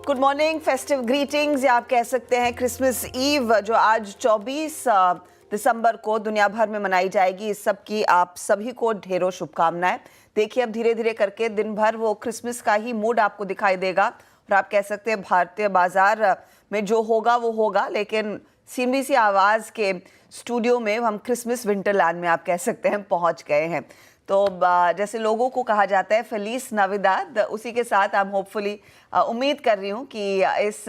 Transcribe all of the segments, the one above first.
Good morning, festive greetings या आप कह सकते हैं क्रिसमस ईव जो आज 24 दिसंबर को दुनिया भर में मनाई जाएगी। इस सब की आप सभी को ढेरों शुभकामनाएं। देखिए अब धीरे धीरे करके दिन भर वो क्रिसमस का ही मूड आपको दिखाई देगा और आप कह सकते हैं भारतीय बाजार में जो होगा वो होगा, लेकिन CNBC आवाज़ के स्टूडियो में हम क्रिसमस विंटरलैंड में आप कह सकते हैं पहुंच गए हैं। तो जैसे लोगों को कहा जाता है फेलिस नाविदाद, उसी के साथ हम होपफुली उम्मीद कर रही हूँ कि इस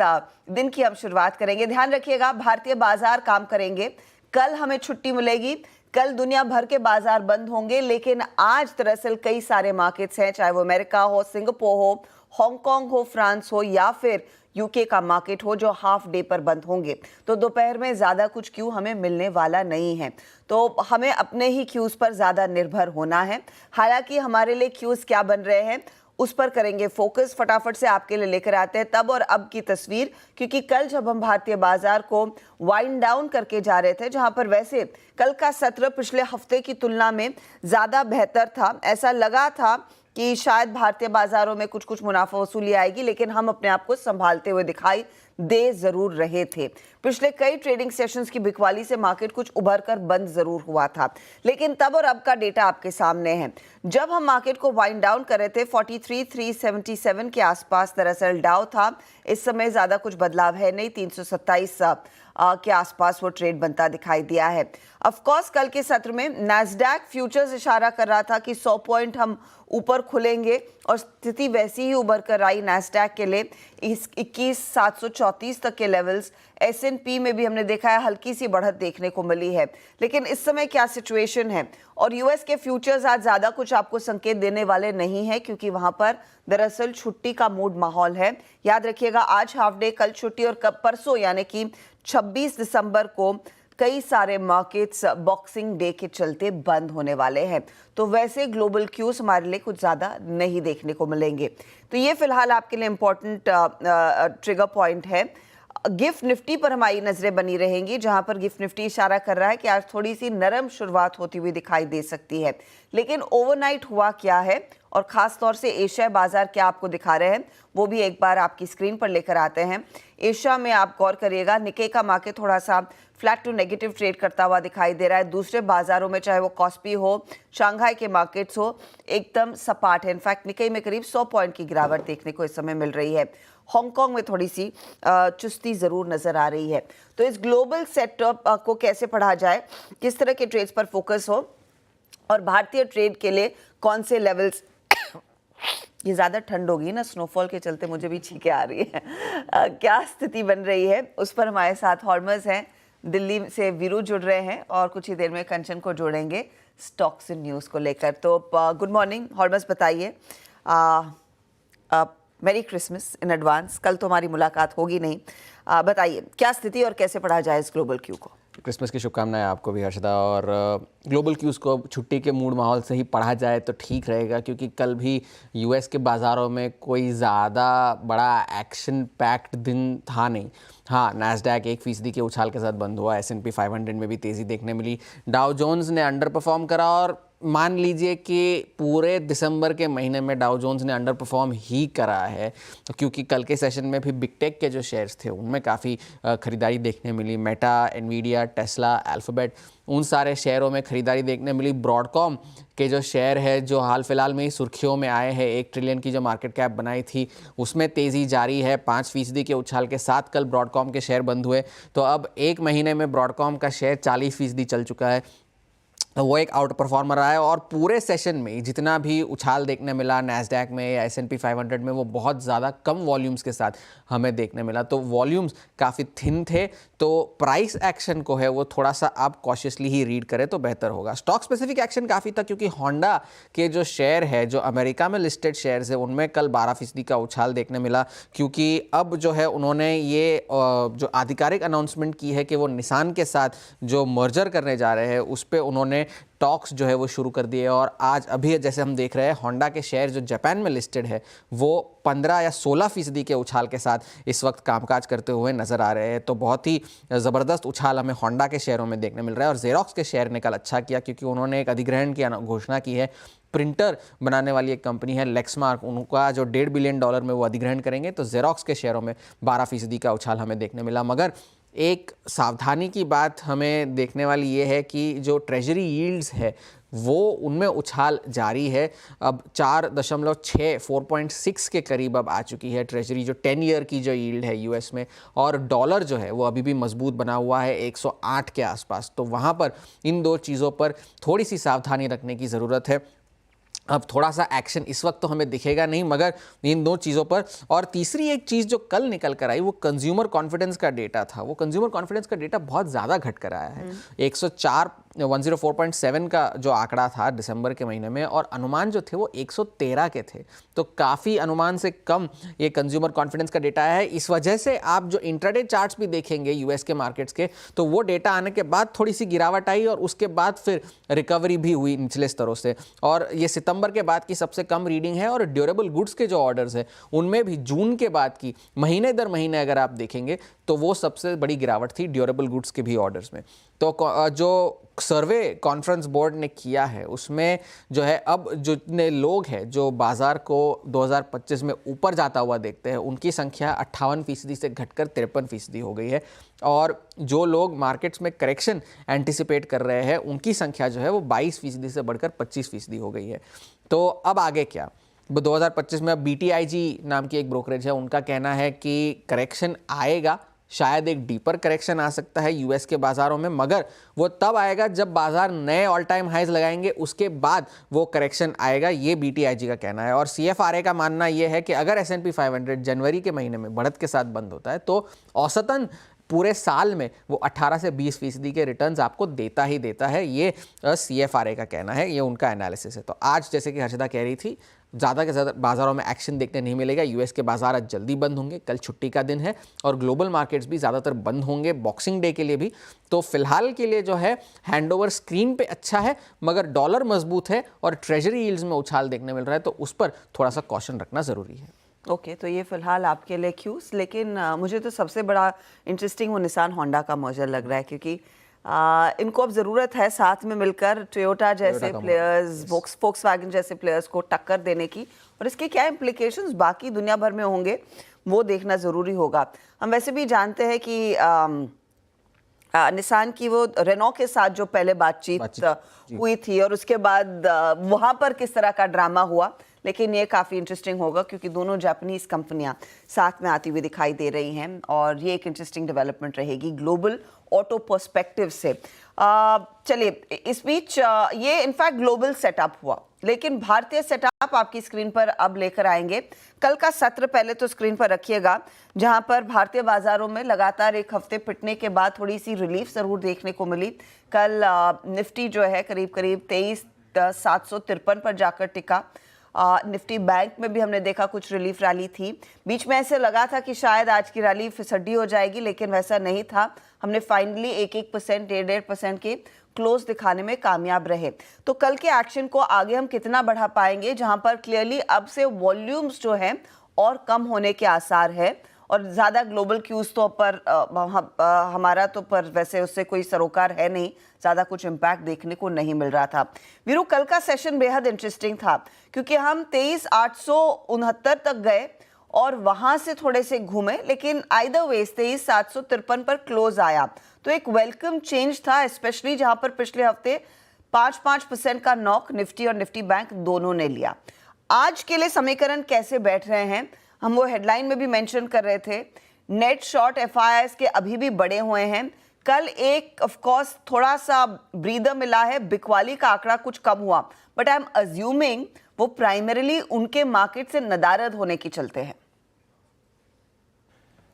दिन की हम शुरुआत करेंगे। ध्यान रखिएगा भारतीय बाजार काम करेंगे, कल हमें छुट्टी मिलेगी, कल दुनिया भर के बाजार बंद होंगे, लेकिन आज दरअसल कई सारे मार्केट्स हैं, चाहे वो अमेरिका हो, सिंगापुर हो, हांगकांग हो, फ्रांस हो या फिर यूके का मार्केट हो, जो हाफ डे पर बंद होंगे। तो दोपहर में ज़्यादा कुछ क्यू हमें मिलने वाला नहीं है, तो हमें अपने ही क्यूज़ पर ज़्यादा निर्भर होना है। हालांकि हमारे लिए क्यूज़ क्या बन रहे हैं उस पर करेंगे फोकस। फटाफट से आपके लिए लेकर आते हैं तब और अब की तस्वीर, क्योंकि कल जब हम भारतीय बाजार को वाइंड डाउन करके जा रहे थे, जहां पर वैसे कल का सत्र पिछले हफ्ते की तुलना में ज़्यादा बेहतर था, ऐसा लगा था कि शायद भारतीय बाजारों में कुछ मुनाफा वसूली आएगी, लेकिन हम अपने आप को संभालते हुए दिखाई दे जरूर रहे थे। पिछले कई ट्रेडिंग सेशंस की बिकवाली से मार्केट कुछ उभर कर बंद जरूर हुआ था, लेकिन तब और अब का डेटा आपके सामने है। जब हम मार्केट को वाइंड डाउन कर रहे थे 43,377 के आसपास दरअसल डाउ था। इस समय ज्यादा कुछ बदलाव है नहीं, 327 के आसपास वो ट्रेड बनता दिखाई दिया है। ऑफ कोर्स कल के सत्र में नैस्डैक फ्यूचर्स इशारा कर रहा था कि 100 पॉइंट हम ऊपर खुलेंगे और स्थिति वैसी ही उभर कर आई नैस्डैक के लिए। 21,734 तक के लेवल्स, S&P में भी हमने देखा है हल्की सी बढ़त देखने को मिली है। लेकिन इस समय क्या सिचुएशन है, और यूएस के फ्यूचर्स आज ज़्यादा कुछ आपको संकेत देने वाले नहीं है, क्योंकि वहाँ पर दरअसल छुट्टी का मूड माहौल है। याद रखिएगा आज हाफ डे, कल छुट्टी और कब परसों यानी कि 26 दिसंबर को कई सारे मार्केट्स बॉक्सिंग डे के चलते बंद होने वाले हैं। तो वैसे ग्लोबल क्यूज हमारे लिए कुछ ज़्यादा नहीं देखने को मिलेंगे। तो ये फिलहाल आपके लिए इम्पोर्टेंट ट्रिगर पॉइंट है। गिफ्ट निफ्टी पर हमारी नजरें बनी रहेंगी, जहां पर गिफ्ट निफ्टी इशारा कर रहा है कि आज थोड़ी सी नरम शुरुआत होती हुई दिखाई दे सकती है। लेकिन ओवरनाइट हुआ क्या है और खास तौर से एशिया बाजार क्या आपको दिखा रहे हैं, वो भी एक बार आपकी स्क्रीन पर लेकर आते हैं। एशिया में आप गौर करिएगा, निक्के का मार्केट थोड़ा सा फ्लैट टू नेगेटिव ट्रेड करता हुआ दिखाई दे रहा है। दूसरे बाजारों में चाहे वो कॉस्पी हो, शंघाई के मार्केट्स हो, एकदम सपाट है। इनफैक्ट निक्के में करीब 100 पॉइंट की गिरावट देखने को इस समय मिल रही है। हांगकांग में थोड़ी सी चुस्ती ज़रूर नज़र आ रही है। तो इस ग्लोबल सेटअप को कैसे पढ़ा जाए, किस तरह के ट्रेड्स पर फोकस हो और भारतीय ट्रेड के लिए कौन से लेवल्स ये ज़्यादा ठंड होगी ना, स्नोफॉल के चलते मुझे भी छींकें आ रही है। क्या स्थिति बन रही है उस पर हमारे साथ हॉर्मस हैं, दिल्ली से वीरू जुड़ रहे हैं और कुछ ही देर में कंचन को जोड़ेंगे स्टॉक्स इन न्यूज़ को लेकर। तो गुड मॉर्निंग हॉर्मस, बताइए। मेरी क्रिसमस इन एडवांस। कल तो हमारी मुलाकात होगी नहीं, बताइए क्या स्थिति और कैसे पढ़ा जाए इस ग्लोबल क्यू को। क्रिसमस की शुभकामनाएं आपको भी हर्षदा। और ग्लोबल क्यूज़ को छुट्टी के मूड माहौल से ही पढ़ा जाए तो ठीक रहेगा, क्योंकि कल भी यूएस के बाज़ारों में कोई ज़्यादा बड़ा एक्शन पैक्ड दिन था नहीं। हाँ, नैस्डैक 1% के उछाल के साथ बंद हुआ, S&P 500 में भी तेज़ी देखने मिली, डाउ जोन्स ने अंडर परफॉर्म करा और मान लीजिए कि पूरे दिसंबर के महीने में डाउ जोन्स ने अंडर परफॉर्म ही करा है, तो क्योंकि कल के सेशन में भी बिग टेक के जो शेयर्स थे उनमें काफ़ी खरीदारी देखने मिली। मेटा, एनवीडिया, टेस्ला, अल्फ़ाबेट, उन सारे शेयरों में खरीदारी देखने मिली। ब्रॉडकॉम के जो शेयर है जो हाल फिलहाल में ही सुर्खियों में आए हैं, 1 ट्रिलियन की जो मार्केट कैप बनाई थी उसमें तेज़ी जारी है। 5% के उछाल के साथ कल ब्रॉडकॉम के शेयर बंद हुए, तो अब एक महीने में ब्रॉडकॉम का शेयर 40% चल चुका है। वो एक आउट परफॉर्मर रहा है और पूरे सेशन में जितना भी उछाल देखने मिला नैस्डैक में या S&P 500 में, वो बहुत ज़्यादा कम वॉल्यूम्स के साथ हमें देखने मिला। तो वॉल्यूम्स काफ़ी थिन थे, तो प्राइस एक्शन को है वो थोड़ा सा आप कॉशियसली ही रीड करें तो बेहतर होगा। स्टॉक स्पेसिफिक एक्शन काफ़ी था, क्योंकि होंडा के जो शेयर है, जो अमेरिका में लिस्टेड शेयर्स है, उनमें कल 12% का उछाल देखने मिला, क्योंकि अब जो है उन्होंने ये जो आधिकारिक अनाउंसमेंट की है कि वो निसान के साथ जो मर्जर करने जा रहे हैं उस पर उन्होंने उन्होंने टॉक्स जो है वो शुरू कर दिए और आज अभी जैसे हम देख रहे हैं होंडा के शेयर जो जापान में लिस्टेड है वो 15 या 16% के उछाल के साथ इस वक्त कामकाज करते हुए नजर आ रहे हैं। तो बहुत ही ज़बरदस्त उछाल हमें होंडा के शेयरों में देखने मिल रहा है। और जेरोक्स के शेयर ने कल अच्छा किया क्योंकि उन्होंने एक अधिग्रहण की घोषणा की है। प्रिंटर बनाने वाली एक कंपनी है लेक्समार्क, उनका जो $1.5 बिलियन में वो अधिग्रहण करेंगे, तो जेरोक्स के शेयरों में 12% का उछाल हमें देखने मिला। मगर एक सावधानी की बात हमें देखने वाली ये है कि जो ट्रेजरी यील्ड्स है वो उनमें उछाल जारी है। अब 4.6 के करीब अब आ चुकी है ट्रेजरी, जो 10 ईयर की जो यील्ड है यूएस में। और डॉलर जो है वो अभी भी मजबूत बना हुआ है 108 के आसपास। तो वहाँ पर इन दो चीज़ों पर थोड़ी सी सावधानी रखने की ज़रूरत है। अब थोड़ा सा एक्शन इस वक्त तो हमें दिखेगा नहीं, मगर इन दो चीज़ों पर। और तीसरी एक चीज़ जो कल निकल कर आई वो कंज्यूमर कॉन्फिडेंस का डेटा था। वो कंज्यूमर कॉन्फिडेंस का डेटा बहुत ज़्यादा घट कर आया है। 104.7 का जो आंकड़ा था दिसंबर के महीने में, और अनुमान जो थे वो 113 के थे। तो काफ़ी अनुमान से कम ये कंज्यूमर कॉन्फिडेंस का डेटा है। इस वजह से आप जो इंट्राडे चार्ट्स भी देखेंगे यूएस के मार्केट्स के, तो वो डेटा आने के बाद थोड़ी सी गिरावट आई और उसके बाद फिर रिकवरी भी हुई निचले स्तरों से। और ये सितंबर के बाद की सबसे कम रीडिंग है। और ड्यूरेबल गुड्स के जो ऑर्डर्स है उनमें भी जून के बाद की महीने दर महीने अगर आप देखेंगे तो वो सबसे बड़ी गिरावट थी ड्यूरेबल गुड्स के भी ऑर्डर्स में। तो जो सर्वे कॉन्फ्रेंस बोर्ड ने किया है उसमें जो है, अब जितने लोग हैं जो बाजार को 2025 में ऊपर जाता हुआ देखते हैं उनकी संख्या 58% से घटकर 53% हो गई है। और जो लोग मार्केट्स में करेक्शन एंटिसिपेट कर रहे हैं उनकी संख्या जो है वो 22% से बढ़कर 25% हो गई है। तो अब आगे क्या? 2025 में अब BTIG नाम की एक ब्रोकरेज है, उनका कहना है कि करेक्शन आएगा, शायद एक डीपर करेक्शन आ सकता है यूएस के बाजारों में, मगर वो तब आएगा जब बाजार नए ऑल टाइम हाइज लगाएंगे, उसके बाद वो करेक्शन आएगा, ये BTIG का कहना है। और CFRA का मानना ये है कि अगर S&P 500 जनवरी के महीने में बढ़त के साथ बंद होता है तो औसतन पूरे साल में वो 18 से 20% के रिटर्न्स आपको देता ही देता है। ये CFRA का कहना है, ये उनका एनालिसिस है। तो आज जैसे कि हर्षिता कह रही थी, ज़्यादा के ज़्यादा बाज़ारों में एक्शन देखने नहीं मिलेगा। यूएस के बाज़ार आज जल्दी बंद होंगे, कल छुट्टी का दिन है, और ग्लोबल मार्केट्स भी ज़्यादातर बंद होंगे बॉक्सिंग डे के लिए भी। तो फिलहाल के लिए जो है हैंडओवर स्क्रीन पे अच्छा है, मगर डॉलर मजबूत है और ट्रेजरी यील्ड्स में उछाल देखने मिल रहा है, तो उस पर थोड़ा सा कॉशन रखना ज़रूरी है। ओके, तो ये फिलहाल आपके लिए क्यूज। लेकिन मुझे तो सबसे बड़ा इंटरेस्टिंग वो निसान होंडा का मर्जर लग रहा है, क्योंकि इनको अब ज़रूरत है साथ में मिलकर टोयोटा जैसे प्लेयर्स, वोक्सवैगन जैसे प्लेयर्स को टक्कर देने की। और इसके क्या इम्प्लिकेशंस बाकी दुनिया भर में होंगे वो देखना ज़रूरी होगा। हम वैसे भी जानते हैं कि निसान की वो रेनॉ के साथ जो पहले बातचीत हुई थी और उसके बाद वहाँ पर किस तरह का ड्रामा हुआ, लेकिन ये काफ़ी इंटरेस्टिंग होगा क्योंकि दोनों जापानीज़ कंपनियां साथ में आती हुई दिखाई दे रही हैं और ये एक इंटरेस्टिंग डेवलपमेंट रहेगी ग्लोबल ऑटो पर्सपेक्टिव से। चलिए, इस बीच ये इनफैक्ट ग्लोबल सेटअप हुआ, लेकिन भारतीय सेटअप आपकी स्क्रीन पर अब लेकर आएंगे। कल का सत्र पहले तो स्क्रीन पर रखिएगा, जहां पर भारतीय बाजारों में लगातार एक हफ्ते पिटने के बाद थोड़ी सी रिलीफ जरूर देखने को मिली। कल निफ्टी जो है करीब करीब 23,753 पर जाकर टिका। निफ्टी बैंक में भी हमने देखा कुछ रिलीफ रैली थी। बीच में ऐसे लगा था कि शायद आज की रैली फिसड्डी हो जाएगी, लेकिन वैसा नहीं था। हमने फाइनली 1% 1.5% के क्लोज दिखाने में कामयाब रहे। तो कल के एक्शन को आगे हम कितना बढ़ा पाएंगे, जहां पर क्लियरली अब से वॉल्यूम्स जो हैं और कम होने के आसार है, और ज़्यादा ग्लोबल क्यूज तो पर हमारा तो पर वैसे उससे कोई सरोकार है नहीं, ज़्यादा कुछ इम्पैक्ट देखने को नहीं मिल रहा था। वीरू, कल का सेशन बेहद इंटरेस्टिंग था क्योंकि हम 23,869 तक गए और वहाँ से थोड़े से घूमे, लेकिन आइदर वेज 23,753 पर क्लोज आया। तो एक वेलकम चेंज था, स्पेशली जहाँ पर पिछले हफ्ते 5% का नॉक निफ्टी और निफ्टी बैंक दोनों ने लिया। आज के लिए समीकरण कैसे बैठ रहे हैं, हम वो हेडलाइन में भी मेंशन कर रहे थे। नेट शॉर्ट FIIs के अभी भी बड़े हुए हैं। कल एक ऑफ कोर्स थोड़ा सा ब्रीदर मिला है, बिकवाली का आंकड़ा कुछ कम हुआ, बट आई एम अज्यूमिंग वो प्राइमरीली उनके मार्केट से नदारद होने की चलते हैं।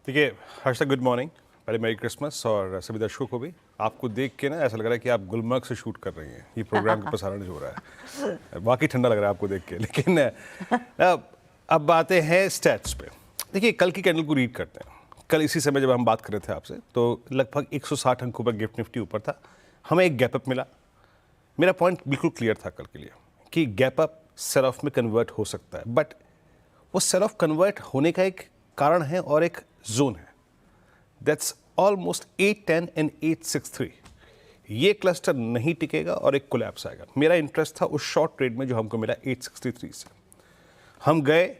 देखिए हर्षिता, गुड मॉर्निंग, पहले मेरी क्रिसमस, और सभी दर्शकों को भी। आपको देख के ना ऐसा लग रहा है कि आप गुलमर्ग से शूट कर रही हैं, ये प्रोग्राम का प्रसारण जो हो रहा है। वाकई ठंडा लग रहा है आपको देख के। लेकिन अब बातें हैं स्टैट्स पे। देखिए, कल की कैंडल को रीड करते हैं। कल इसी समय जब हम बात कर रहे थे आपसे, तो लगभग 160 अंकों पर गिफ्ट निफ्टी ऊपर था। हमें एक गैप अप मिला, मेरा पॉइंट बिल्कुल क्लियर था कल के लिए कि गैप अप सेल ऑफ में कन्वर्ट हो सकता है, बट वो सेल ऑफ कन्वर्ट होने का एक कारण है और एक जोन है, दैट्स ऑलमोस्ट 810 एंड 863। ये क्लस्टर नहीं टिकेगा और एक कोलैप्स आएगा। मेरा इंटरेस्ट था उस शॉर्ट ट्रेड में जो हमको मिला 863 से। हम गए,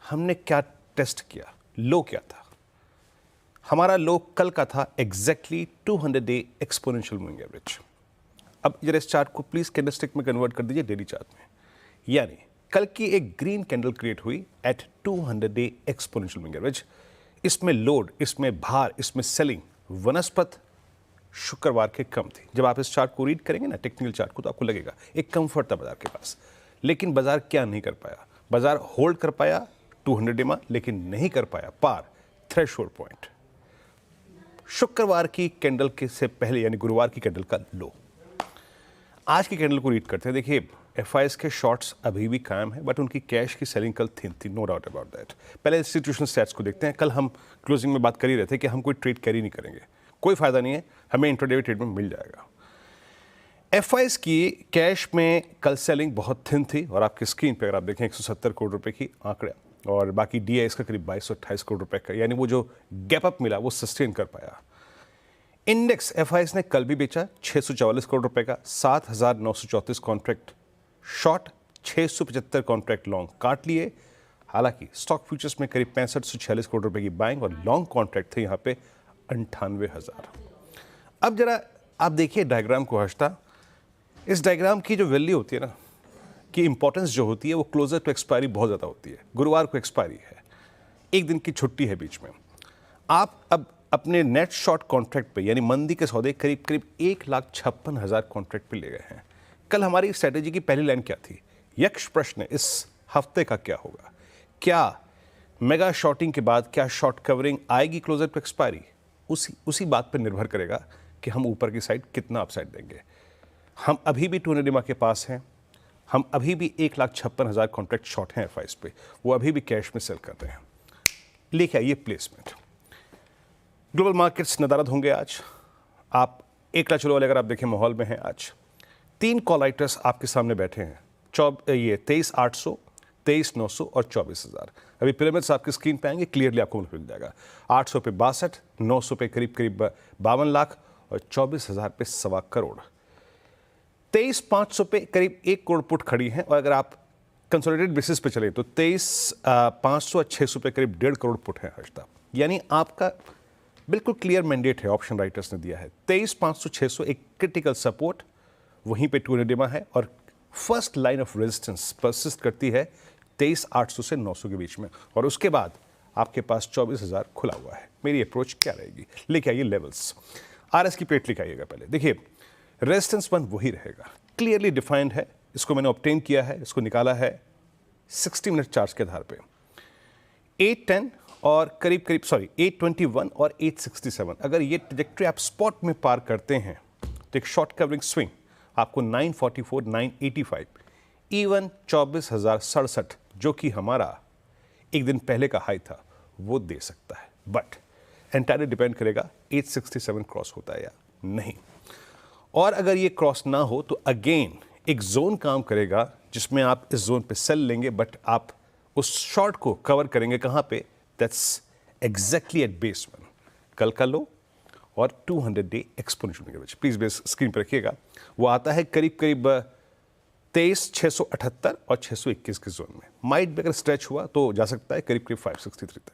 हमने क्या टेस्ट किया, लो क्या था? हमारा लो कल का था exactly 200 day exponential moving average. अब जरा इस चार्ट को प्लीज कैंडलस्टिक में कन्वर्ट कर दीजिए डेली चार्ट में। यानी कल की एक ग्रीन कैंडल क्रिएट हुई at 200 day exponential moving average. इसमें लोड, इसमें भार, इसमें सेलिंग वनस्पत शुक्रवार के कम थी। जब आप इस चार्ट को रीड करेंगे ना, टेक्निकल चार्ट को, तो आपको लगेगा एक कंफर्ट था बाजार के पास। लेकिन बाजार क्या नहीं कर पाया? बाजार होल्ड कर पाया 200 डेमा, लेकिन नहीं कर पाया पार थ्रेशोल्ड पॉइंट। शुक्रवार की कैंडल के से पहले यानी गुरुवार की कैंडल का लो। आज की कैंडल को रीड करते हैं। देखिए एफआईएस के शॉर्ट्स अभी भी कायम है, बट उनकी कैश की सेलिंग कल थिन थी, नो डाउट अबाउट दैट। पहले इंस्टीट्यूशनल स्टैट्स को देखते हैं। कल हम क्लोजिंग में बात कर ही रहे थे कि हम कोई ट्रेड कैरी नहीं करेंगे, कोई फायदा नहीं है, हमें इंट्राडे ट्रेड में मिल जाएगा। एफआईएस की कैश में कल सेलिंग बहुत थिन थी और आपकी स्क्रीन पे अगर आप देखें 170 करोड़ रुपए की आंकड़ा, और बाकी डीआईएस का करीब 2228 करोड़ रुपए का, यानी वो जो गैप अप मिला वो सस्टेन कर पाया। इंडेक्स एफआईएस ने कल भी बेचा 644 करोड़ रुपए का, 7934 कॉन्ट्रैक्ट शॉर्ट, 675 कॉन्ट्रैक्ट लॉन्ग काट लिए। हालांकि स्टॉक फ्यूचर्स में करीब 6546 करोड़ रुपए की बाइंग और लॉन्ग कॉन्ट्रैक्ट थे यहाँ पे 98,000। अब जरा आप देखिए डायग्राम को हर्षता। इस डायग्राम की जो वैल्यू होती है ना, कि इंपॉर्टेंस जो होती है वो क्लोजर टू एक्सपायरी बहुत ज़्यादा होती है। गुरुवार को एक्सपायरी है, एक दिन की छुट्टी है बीच में। आप अब अपने नेट शॉर्ट कॉन्ट्रैक्ट पे यानी मंदी के सौदे करीब करीब 1,56,000 कॉन्ट्रैक्ट पे ले गए हैं। कल हमारी स्ट्रैटेजी की पहली लाइन क्या थी? यक्ष प्रश्न इस हफ्ते का क्या होगा? क्या मेगा शॉर्टिंग के बाद क्या शॉर्ट कवरिंग आएगी क्लोजर टू एक्सपायरी? उसी बात पर निर्भर करेगा कि हम ऊपर की साइड कितना अपसाइड देंगे। हम अभी भी 200 डिमा के पास हैं, हम अभी भी 1,56,000 कॉन्ट्रैक्ट शॉर्ट हैं एफआईएस पे, वो अभी भी कैश में सेल कर रहे हैं। लेके आइए प्लेसमेंट। ग्लोबल मार्केट्स नदारद होंगे आज। आप एकला चलो वाले अगर आप देखें माहौल में हैं आज। 3 कॉल राइटर्स आपके सामने बैठे हैं, ये 23,800, 23,900 और 24,000। अभी पिरामिड्स आपकी स्क्रीन पे आएंगे, क्लियरली आपको मिल जाएगा। 800 पे 62, 900 पे करीब करीब 52 लाख और 24,000 पे 1.25 करोड़। 23,500 पे करीब 1 करोड़ पुट खड़ी हैं, और अगर आप कंसोलिडेटेड बेसिस पे चले तो 23,500 और 600 पे करीब 1.5 करोड़ पुट है हर्षता। यानी आपका बिल्कुल क्लियर मैंडेट है, ऑप्शन राइटर्स ने दिया है। 23,500 600 एक क्रिटिकल सपोर्ट, वहीं पे 200 डिमा है, और first line of resistance persist करती है 23,800 से 900 के बीच में, और उसके बाद आपके पास 24,000 खुला हुआ है। मेरी अप्रोच क्या रहेगी? लेके आइए लेवल्स। आरएस की प्लेट लिख आइएगा पहले। देखिए रेजिस्टेंस 1 वही रहेगा, क्लियरली डिफाइंड है। इसको मैंने ऑब्टेन किया है, इसको निकाला है 60 मिनट चार्ज के आधार पे। 810 और करीब 821 और 867, अगर ये ट्रैजेक्टरी आप स्पॉट में पार करते हैं तो एक शॉर्ट कवरिंग स्विंग आपको 944, 985, इवन 24,067 जो कि हमारा एक दिन पहले का हाई था वो दे सकता है। बट एंटायरली डिपेंड करेगा 867 क्रॉस होता है या नहीं। और अगर ये क्रॉस ना हो तो अगेन एक जोन काम करेगा जिसमें आप इस जोन पे सेल लेंगे, बट आप उस शॉर्ट को कवर करेंगे कहाँ पे? दैट्स एग्जैक्टली एट बेस 1, कल का लो और 200 day exponential average. Please base screen पर रखिएगा। वो आता है करीब करीब 23,678 और 621 के जोन में। माइट भी अगर स्ट्रेच हुआ तो जा सकता है करीब करीब 563 तक।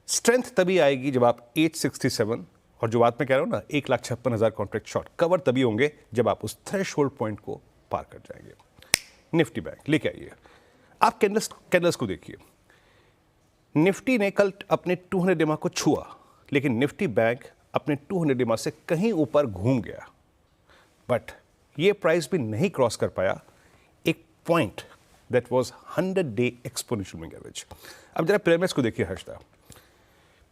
स्ट्रेंथ तभी आएगी जब आप 867, और जो बात मैं कह रहा हूं ना 1,56,000 कॉन्ट्रैक्ट शॉर्ट कवर तभी होंगे जब आप उस थ्रेशोल्ड पॉइंट को पार कर जाएंगे। निफ्टी बैंक लेके आइए। आप कैंडल्स को देखिए। निफ्टी ने कल अपने 200 डिमा को छुआ, लेकिन निफ्टी बैंक अपने 200 डिमा से कहीं ऊपर घूम गया, बट ये प्राइस भी नहीं क्रॉस कर पाया एक point that was 100 day exponential moving average. अब जरा पिरामिड्स को देखिए हर्षदा।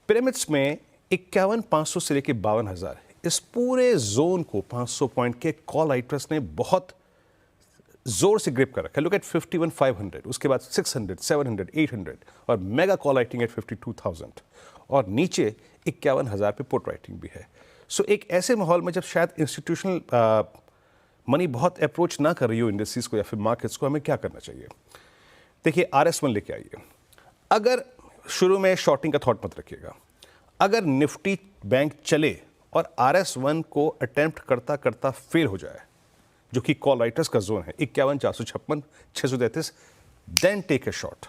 पिरामिड्स में 51,500 से लेकर 52,000, इस पूरे जोन को 500 पॉइंट के कॉल राइटर्स ने बहुत जोर से ग्रिप कर रखा है। लुक एट 51,500, उसके बाद 600, 700, 800 और मेगा कॉल राइटिंग एट 52,000, और नीचे 51,000 पे पुट राइटिंग भी है। सो एक ऐसे माहौल में जब शायद इंस्टीट्यूशनल मनी बहुत अप्रोच ना कर रही हो इंडस्ट्रीज को या फिर मार्केट्स को, हमें क्या करना चाहिए? देखिए, RS1 लेके आइए। अगर शुरू में शॉर्टिंग का थॉट मत रखिएगा। अगर निफ्टी बैंक चले और RS1 को अटेम्प्ट करता करता फेल हो जाए, जो कि कॉल राइटर्स का जोन है 51, 456, 633, देन टेक ए शॉर्ट।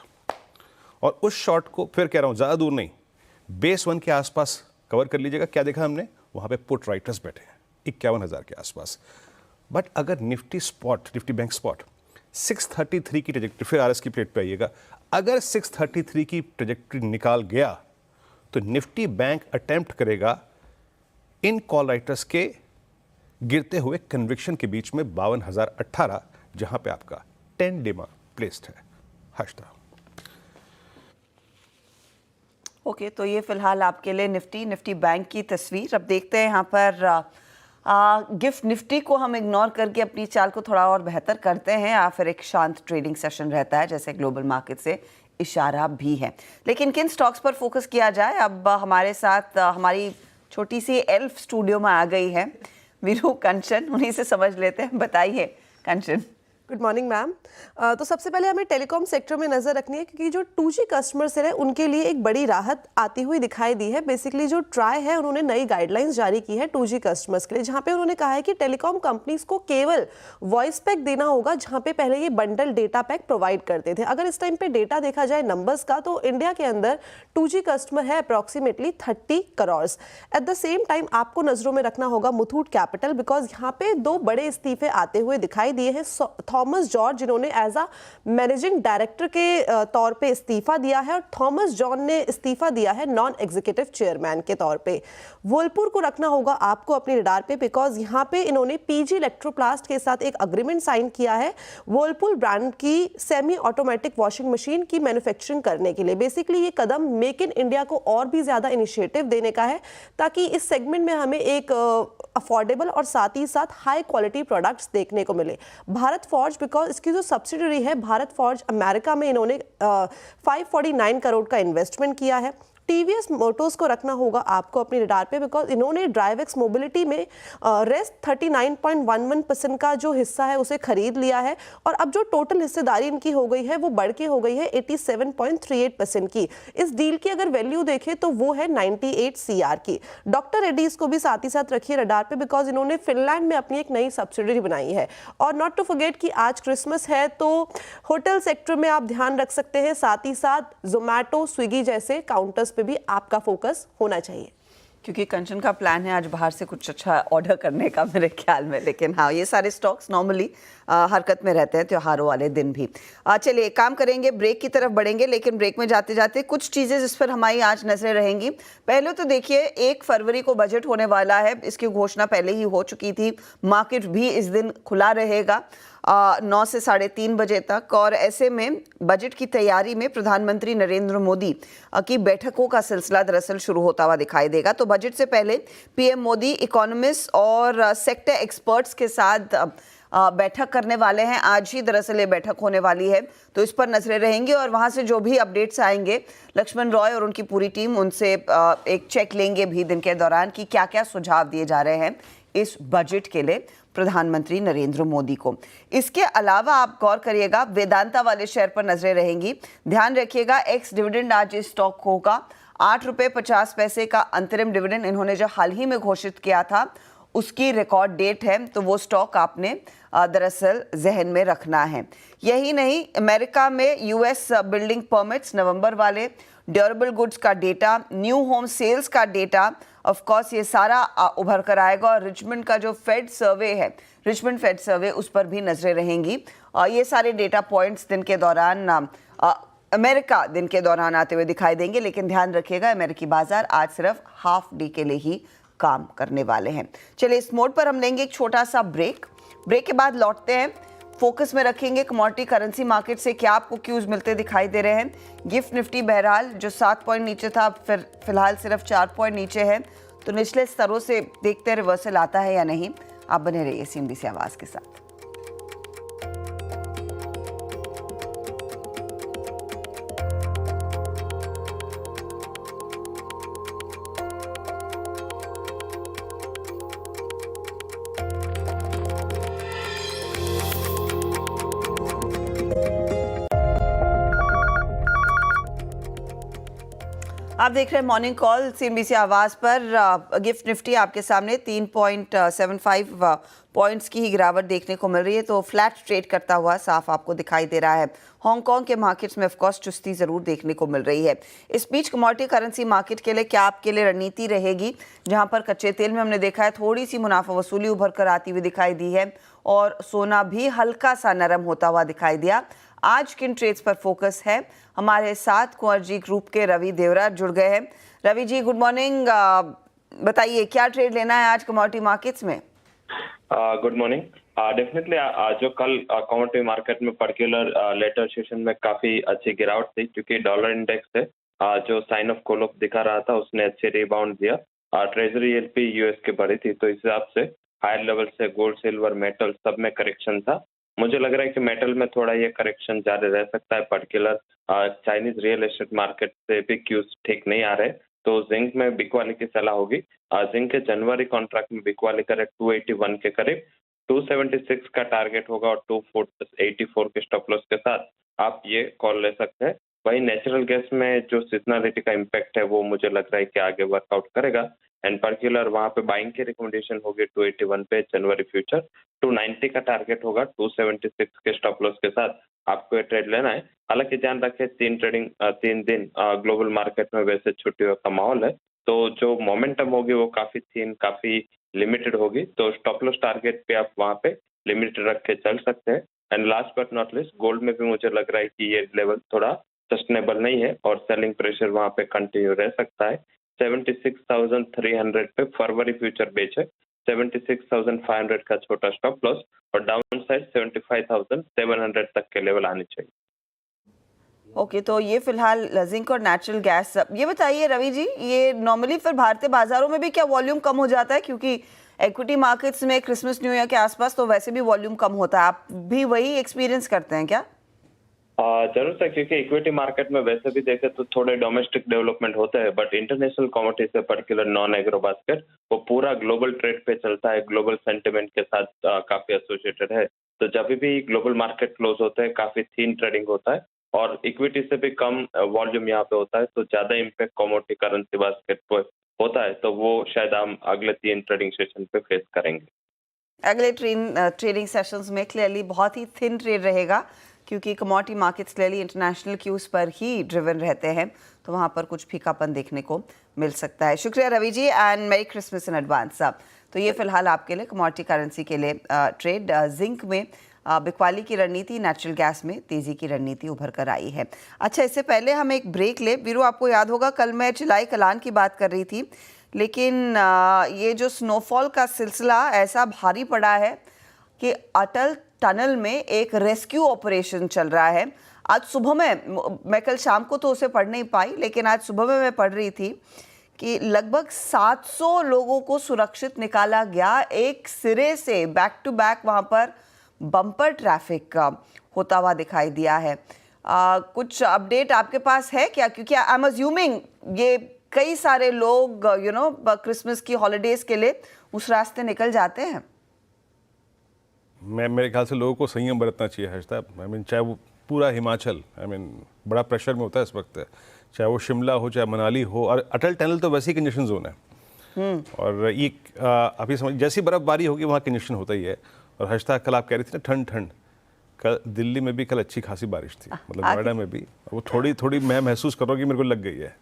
और उस शॉर्ट को फिर कह रहा हूं, ज़्यादा दूर नहीं, बेस 1 के आसपास कवर कर लीजिएगा। क्या देखा हमने? वहां पे पुट राइटर्स बैठे हैं 51,000 के आसपास। बट अगर निफ्टी बैंक स्पॉट 633 की ट्रेजेक्ट्री, फिर RS की प्लेट पे आइएगा, अगर 633 की ट्रेजेक्ट्री निकाल गया तो निफ्टी बैंक अटेम्प्ट करेगा इन कॉल राइटर्स के गिरते हुए कन्विक्शन के बीच में 52,018, जहां पे आपका 10 डेमा प्लेस्ड है। हश्ता ओके, तो ये फिलहाल आपके लिए निफ्टी बैंक की तस्वीर। अब देखते हैं यहाँ पर गिफ्ट निफ्टी को हम इग्नोर करके अपनी चाल को थोड़ा और बेहतर करते हैं या फिर एक शांत ट्रेडिंग सेशन रहता है, जैसे ग्लोबल मार्केट से इशारा भी है। लेकिन किन स्टॉक्स पर फोकस किया जाए? अब हमारे साथ हमारी छोटी सी एल्फ स्टूडियो में आ गई है वीरू कंचन, उन्हीं से समझ लेते हैं। बताइए कंचन। Good morning ma'am. तो सबसे पहले हमें टेलीकॉम सेक्टर में नज़र रखनी है, क्योंकि जो 2G कस्टमर्स हैं उनके लिए एक बड़ी राहत आती हुई दिखाई दी है। बेसिकली जो ट्राई है उन्होंने नई गाइडलाइंस जारी की है 2G कस्टमर्स के लिए, जहां पे उन्होंने कहा है कि टेलीकॉम कंपनीज को केवल वॉइस पैक देना होगा, जहां पे पहले ये बंडल डेटा पैक प्रोवाइड करते थे। अगर इस टाइम पे डेटा देखा जाए नंबर्स का, तो इंडिया के अंदर 2G कस्टमर है approximately 30 crore. At the same time आपको नजरों में रखना होगा मुथूट कैपिटल, बिकॉज यहाँ पे 2 बड़े इस्तीफे आते हुए दिखाई दिए हैं। थॉमस जॉर्ज, जिन्होंने एज अ मैनेजिंग डायरेक्टर के तौर पे इस्तीफा दिया है, और थॉमस जॉन ने इस्तीफा दिया है नॉन एग्जीक्यूटिव चेयरमैन के तौर पे। वोलपुर को रखना होगा आपको अपने रडार पे, बिकॉज यहाँ पे इन्होंने PG इलेक्ट्रोप्लास्ट के साथ एक अग्रीमेंट साइन किया है वोलपुल ब्रांड की सेमी ऑटोमेटिक वॉशिंग मशीन की मैन्युफैक्चरिंग करने के लिए। बेसिकली ये कदम मेक इन इंडिया को और भी ज्यादा इनिशिएटिव देने का है, ताकि इस सेगमेंट में हमें एक अफोर्डेबल और साथ ही साथ हाई क्वालिटी प्रोडक्ट्स देखने को मिले। भारत फॉर्ज, बिकॉज इसकी जो सब्सिडरी है भारत फॉर्ज अमेरिका में, इन्होंने 549 करोड़ का इन्वेस्टमेंट किया है। TVS मोटर्स को रखना होगा आपको अपनी रडार पे, बिकॉज इन्होंने ड्राइवेक्स मोबिलिटी में रेस्ट 39.11% का जो हिस्सा है उसे खरीद लिया है, और अब जो टोटल हिस्सेदारी इनकी हो गई है वो बढ़ के हो गई है 87.38% की। इस डील की अगर वैल्यू देखें तो वो है 98 CR की। डॉक्टर रेड्डीज को भी साथ ही साथ रखिए रडार पे, बिकॉज इन्होंने फिनलैंड में अपनी एक नई सब्सिडरी बनाई है। और नॉट टू फॉरगेट कि आज क्रिसमस है, तो होटल सेक्टर में आप ध्यान रख सकते हैं। साथ ही साथ जोमैटो, स्विगी जैसे काउंटर्स पे भी आपका फोकस होना चाहिए, क्योंकि कंचन का प्लान है आज बाहर से कुछ अच्छा ऑर्डर करने का मेरे ख्याल में। लेकिन हाँ, ये सारे स्टॉक्स नॉर्मली हरकत में रहते हैं त्योहारों वाले दिन भी। चलिए एक काम करेंगे, ब्रेक की तरफ बढ़ेंगे, लेकिन ब्रेक में जाते जाते कुछ चीज़ें जिस पर हमारी आज नजरें रहेंगी। पहले तो देखिए 1 फरवरी को बजट होने वाला है, इसकी घोषणा पहले ही हो चुकी थी। मार्केट भी इस दिन खुला रहेगा 9 से 3:30 बजे तक, और ऐसे में बजट की तैयारी में प्रधानमंत्री नरेंद्र मोदी की बैठकों का सिलसिला दरअसल शुरू होता हुआ दिखाई देगा। तो बजट से पहले PM मोदी इकोनॉमिस्ट और सेक्टर एक्सपर्ट्स के साथ बैठक करने वाले हैं। आज ही दरअसल ये बैठक होने वाली है, तो इस पर नजरें रहेंगी, और वहां से जो भी अपडेट्स आएंगे लक्ष्मण रॉय और उनकी पूरी टीम उनसे एक चेक लेंगे भी दिन के दौरान कि क्या क्या सुझाव दिए जा रहे हैं इस बजट के लिए प्रधानमंत्री नरेंद्र मोदी को। इसके अलावा आप गौर करिएगा, वेदांता वाले शेयर पर नजरें रहेंगी। ध्यान रखिएगा, एक्स डिविडेंड आज इस स्टॉक होगा 8 रुपये 50 पैसे का अंतरिम डिविडेंड इन्होंने जो हाल ही में घोषित किया था उसकी रिकॉर्ड डेट है, तो वो स्टॉक आपने दरअसल जहन में रखना है। यही नहीं, अमेरिका में US बिल्डिंग परमिट्स नवंबर वाले, ड्यूरेबल गुड्स का डेटा, न्यू होम सेल्स का डेटा, ऑफ कोर्स ये सारा उभर कर आएगा। और रिचमंड का जो फेड सर्वे है, रिचमंड फेड सर्वे, उस पर भी नजरें रहेंगी। ये सारे डेटा पॉइंट्स दिन के दौरान अमेरिका दिन के दौरान आते हुए दिखाई देंगे। लेकिन ध्यान रखिएगा, अमेरिकी बाजार आज सिर्फ हाफ डे के लिए ही काम करने वाले हैं। चलिए इस मोड पर हम लेंगे एक छोटा सा ब्रेक के बाद लौटते हैं। फोकस में रखेंगे कमोडिटी करेंसी मार्केट से क्या आपको क्यूज मिलते दिखाई दे रहे हैं। गिफ्ट निफ्टी बहरहाल जो 7 पॉइंट नीचे था, फिर फिलहाल सिर्फ 4 पॉइंट नीचे है, तो निचले स्तरों से देखते हैं रिवर्सल आता है या नहीं। आप बने रहिए CNBC आवाज के साथ। आप देख रहे हैं मॉर्निंग कॉल सीएनबीसी आवाज पर। गिफ्ट निफ्टी आपके सामने 3.75 पॉइंट्स की ही गिरावट देखने को मिल रही है, तो फ्लैट ट्रेड करता हुआ साफ आपको दिखाई दे रहा है। हांगकांग के मार्केट्स में ऑफकोर्स चुस्ती जरूर देखने को मिल रही है। इस बीच कमोडिटी करेंसी मार्केट के लिए क्या आपके लिए रणनीति रहेगी, जहां पर कच्चे तेल में हमने देखा है थोड़ी सी मुनाफा वसूली उभर कर आती हुई दिखाई दी है और सोना भी हल्का सा नरम होता हुआ दिखाई दिया। आज किन ट्रेड्स पर फोकस है? हमारे साथ कुंवर जी ग्रुप के रवि देवरा जुड़ गए हैं। रवि जी गुड मॉर्निंग, बताइए क्या ट्रेड लेना है आज कमोडिटी मार्केट्स में? Good morning. डेफिनेटली जो कल कमोडिटी मार्केट में पर्टिकुलर लेटर सेशन में काफी अच्छी गिरावट थी, क्योंकि डॉलर इंडेक्स है जो साइन ऑफ कोल ऑफ दिखा रहा था, उसने अच्छे रिबाउंड दिया। ट्रेजरी एलपी यूएस की बढ़ी थी, तो इस हिसाब से हायर लेवल से गोल्ड सिल्वर मेटल सब में करेक्शन था। मुझे लग रहा है कि मेटल में थोड़ा ये करेक्शन जारी रह सकता है। Particular Chinese real estate market से भी क्यूज ठीक नहीं आ रहे, तो जिंक में बिकवाली की सलाह होगी। जिंक के जनवरी कॉन्ट्रैक्ट में बिकवाली करे 281 के करीब, 276 का टारगेट होगा और 284 के स्टॉप लॉस के साथ आप ये कॉल ले सकते हैं। वही नेचुरल गैस में जो सीजनलिटी का इम्पैक्ट है वो मुझे लग रहा है कि आगे वर्कआउट करेगा, एंड पर्टिकुलर वहां पे बाइंग की रिकमेंडेशन होगी 281 पे जनवरी फ्यूचर। 290 का टारगेट होगा, 276 के स्टॉप लॉस के साथ आपको ये ट्रेड लेना है। हालांकि ध्यान रखें 3 दिन ग्लोबल मार्केट में वैसे छुट्टियों का माहौल है, तो जो मोमेंटम होगी वो काफी थीन काफी लिमिटेड होगी, तो स्टॉप लॉस टारगेट पे आप वहां पे लिमिटेड रख के चल सकते हैं। And last but not list, gold में भी मुझे लग रहा है कि ये लेवल थोड़ा सस्टेनेबल नहीं है और सेलिंग प्रेशर वहां पे कंटिन्यू रह सकता है। 76,300 पे फरवरी फ्यूचर बेच है, 76,500 का छोटा स्टॉप लॉस और डाउन साइड 75,700 तक के लेवल आने चाहिए। ओके, तो ये फिलहाल जिंक और नेचुरल गैस। ये बताइए रवि जी, ये नॉर्मली फिर भारतीय बाजारों में भी क्या वॉल्यूम कम हो जाता है? क्योंकि इक्विटी मार्केट्स में क्रिसमस न्यू ईयर के आसपास तो वैसे भी वॉल्यूम कम होता है, आप भी वही एक्सपीरियंस करते हैं क्या? जरूर सर, क्योंकि इक्विटी मार्केट में वैसे भी देखे तो थोड़े डोमेस्टिक डेवलपमेंट होते हैं, बट इंटरनेशनल कमोडिटी से पर्टिकुलर नॉन एग्रो बास्केट वो पूरा ग्लोबल ट्रेड पे चलता है, ग्लोबल सेंटिमेंट के साथ काफी एसोसिएटेड है। तो जब भी ग्लोबल मार्केट क्लोज होते हैं काफी थीन ट्रेडिंग होता है और इक्विटी से भी कम वॉल्यूम यहाँ पे होता है, तो ज्यादा इम्पैक्ट कमोडिटी करेंसी बास्केट पे होता है, तो वो शायद हम अगले 3 ट्रेडिंग सेशन पे फेस करेंगे। अगले ट्रेडिंग सेशंस में क्लियरली बहुत ही थिन ट्रेड रहेगा, क्योंकि commodity markets clearly international cues पर ही ड्रिवन रहते हैं, तो वहाँ पर कुछ फीकापन देखने को मिल सकता है। शुक्रिया Ravi ji and merry Christmas in advance. तो ये फिलहाल आपके लिए कमोडिटी करेंसी के लिए ट्रेड। जिंक में बिकवाली की रणनीति, नेचुरल गैस में तेजी की रणनीति उभर कर आई है। अच्छा, इससे पहले हम एक ब्रेक ले। वीरू, आपको याद होगा कल मैं चिलाई कलान की बात कर रही थी, लेकिन ये जो स्नोफॉल का सिलसिला ऐसा भारी पड़ा है कि अटल टनल में एक रेस्क्यू ऑपरेशन चल रहा है। आज सुबह में, मैं कल शाम को तो उसे पढ़ नहीं पाई, लेकिन आज सुबह में मैं पढ़ रही थी कि लगभग 700 लोगों को सुरक्षित निकाला गया एक सिरे से। बैक टू बैक वहाँ पर बम्पर ट्रैफिक होता हुआ दिखाई दिया है। कुछ अपडेट आपके पास है क्या? क्योंकि आई एम अज्यूमिंग ये कई सारे लोग क्रिसमस की हॉलीडेज के लिए उस रास्ते निकल जाते हैं। मेरे ख्याल से लोगों को संयम बरतना चाहिए हर्षदा। आई मीन चाहे वो पूरा हिमाचल बड़ा प्रेशर में होता है इस वक्त, चाहे वो शिमला हो चाहे मनाली हो, और अटल टनल तो वैसे ही कंजेशन जोन है। और ये अभी समझ जैसी बर्फबारी होगी वहाँ कंजेशन होता ही है। और हर्षदा कल आप कह रही थी ना ठंड, कल दिल्ली में भी कल अच्छी खासी बारिश थी, मतलब नोएडा में भी। वो थोड़ी मैं महसूस कर रहा हूँ कि मेरे को लग गई है।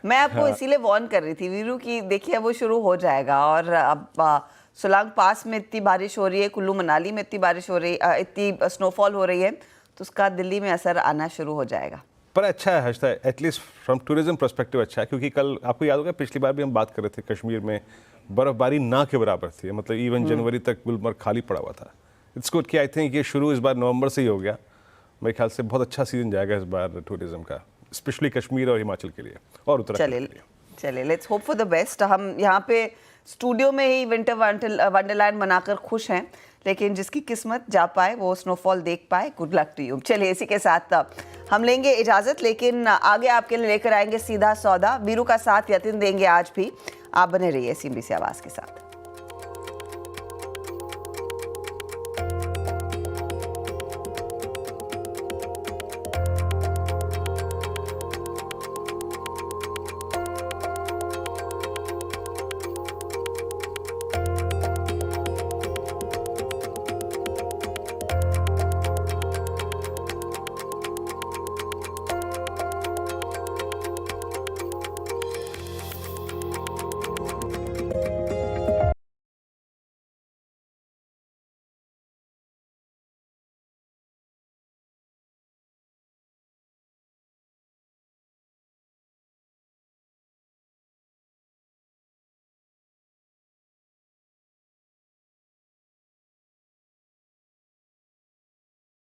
मैं आपको इसीलिए वार्न कर रही थी वीरू कि देखिए वो शुरू हो जाएगा, और अब सोलांग पास में इतनी बारिश हो रही है, कुल्लू मनाली में इतनी बारिश हो रही है, इतनी स्नोफॉल हो रही है, तो उसका दिल्ली में असर आना शुरू हो जाएगा। पर अच्छा है Harshada, at least from tourism perspective अच्छा है, क्योंकि कल आपको याद होगा पिछली बार भी हम बात कर रहे थे कश्मीर में बर्फबारी ना के बराबर थी, मतलब इवन जनवरी तक गुलमर्ग खाली पड़ा हुआ था। इट्स गुड कि आई थिंक ये शुरू इस बार नवंबर से ही हो गया। मेरे ख्याल से बहुत अच्छा सीजन जाएगा इस बार टूरिज्म का, स्पेशली कश्मीर और हिमाचल के लिए और उत्तराखंड के लिए। चलिए let's hope for the best. हम यहाँ पे स्टूडियो में ही विंटर वंडरलैंड मनाकर खुश हैं, लेकिन जिसकी किस्मत जा पाए वो स्नोफॉल देख पाए, गुड लक टू यू। चलिए इसी के साथ हम लेंगे इजाज़त, लेकिन आगे आपके लिए लेकर आएंगे सीधा सौदा। वीरू का साथ यतिन देंगे आज भी। आप बने रहिए सीएनबीसी आवाज़ के साथ।